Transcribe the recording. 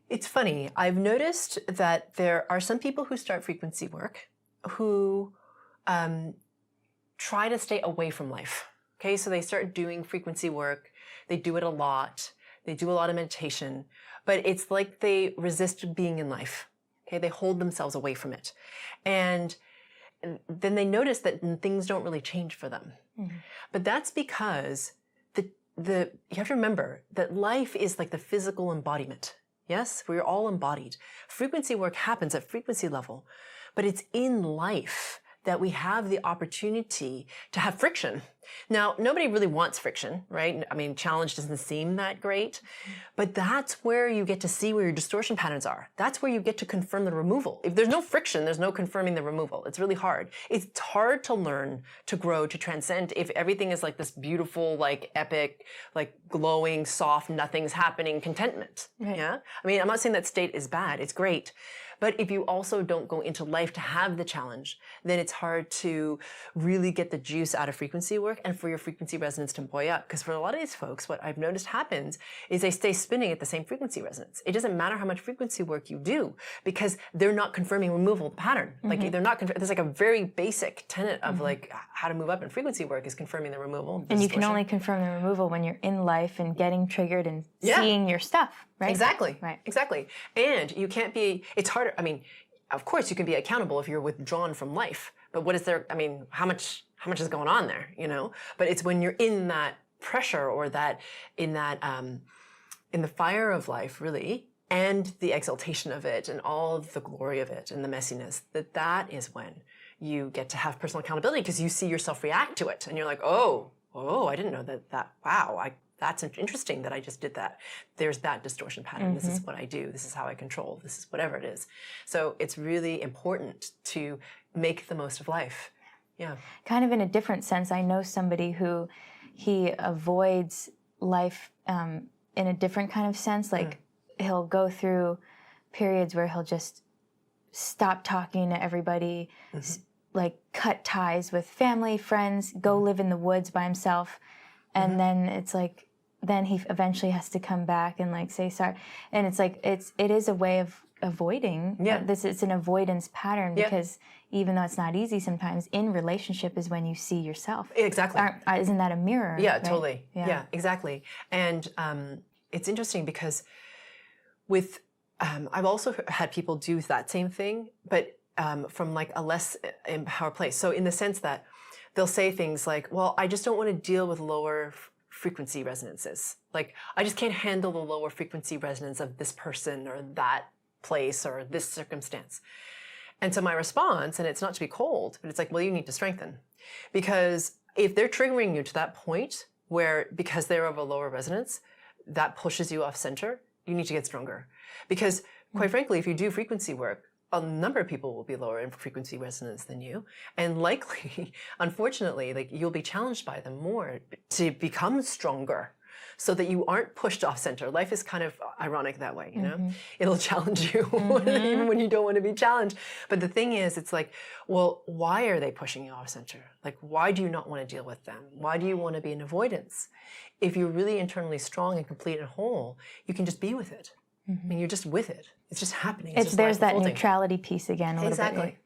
It's funny. I've noticed that there are some people who start frequency work who try to stay away from life. Okay, so they start doing frequency work. They do it a lot. They do a lot of meditation, but it's like they resist being in life. Okay, they hold themselves away from it. And then they notice that things don't really change for them. Mm-hmm. But that's because you have to remember that life is like the physical embodiment. Yes, we're all embodied. Frequency work happens at frequency level, but it's in life that we have the opportunity to have friction. Now, nobody really wants friction, right? I mean, challenge doesn't seem that great, but that's where you get to see where your distortion patterns are. That's where you get to confirm the removal. If there's no friction, there's no confirming the removal. It's really hard. It's hard to learn, to grow, to transcend if everything is like this beautiful, like epic, like glowing, soft, nothing's happening contentment. Right. Yeah? I mean, I'm not saying that state is bad. It's great. But if you also don't go into life to have the challenge, then it's hard to really get the juice out of frequency work and for your frequency resonance to buoy up. Because for a lot of these folks, what I've noticed happens is they stay spinning at the same frequency resonance. It doesn't matter how much frequency work you do because they're not confirming removal of the pattern. Mm-hmm. Like they're not, there's like a very basic tenet of like how to move up in frequency work is confirming the removal. And you can only confirm the removal when you're in life and getting triggered and seeing your stuff, right? Exactly. Right. Exactly. And you can't be, it's harder. I mean, of course you can be accountable if you're withdrawn from life, but what is there, I mean, how much is going on there, you know? But it's when you're in that pressure or in the fire of life, really, and the exaltation of it and all of the glory of it and the messiness, that is when you get to have personal accountability because you see yourself react to it and you're like, oh, I didn't know that, wow, that's interesting that I just did that. There's that distortion pattern. Mm-hmm. This is what I do. This is how I control. This is whatever it is. So it's really important to make the most of life. Yeah. Kind of in a different sense, I know somebody who he avoids life in a different kind of sense. Like he'll go through periods where he'll just stop talking to everybody, like cut ties with family, friends, go live in the woods by himself. And then it's like, then he eventually has to come back and like say sorry. And it's like, it is a way of avoiding. Yeah. It's an avoidance pattern because even though it's not easy sometimes, in relationship is when you see yourself. Exactly. Isn't that a mirror? Yeah, right? Totally. Yeah, exactly. And it's interesting because with, I've also had people do that same thing, but from like a less empowered place. So in the sense that they'll say things like, well, I just don't want to deal with lower frequency resonances. Like, I just can't handle the lower frequency resonance of this person or that place or this circumstance. And so my response, and it's not to be cold, but it's like, well, you need to strengthen. Because if they're triggering you to that point where, because they're of a lower resonance, that pushes you off center, you need to get stronger. Because quite frankly, if you do frequency work, a number of people will be lower in frequency resonance than you. And likely, unfortunately, like you'll be challenged by them more to become stronger so that you aren't pushed off center. Life is kind of ironic that way, you know? It'll challenge you even when you don't want to be challenged. But the thing is, it's like, well, why are they pushing you off center? Like, why do you not want to deal with them? Why do you want to be in avoidance? If you're really internally strong and complete and whole, you can just be with it. I mean, you're just with it. It's just happening. There's that neutrality piece again a little bit.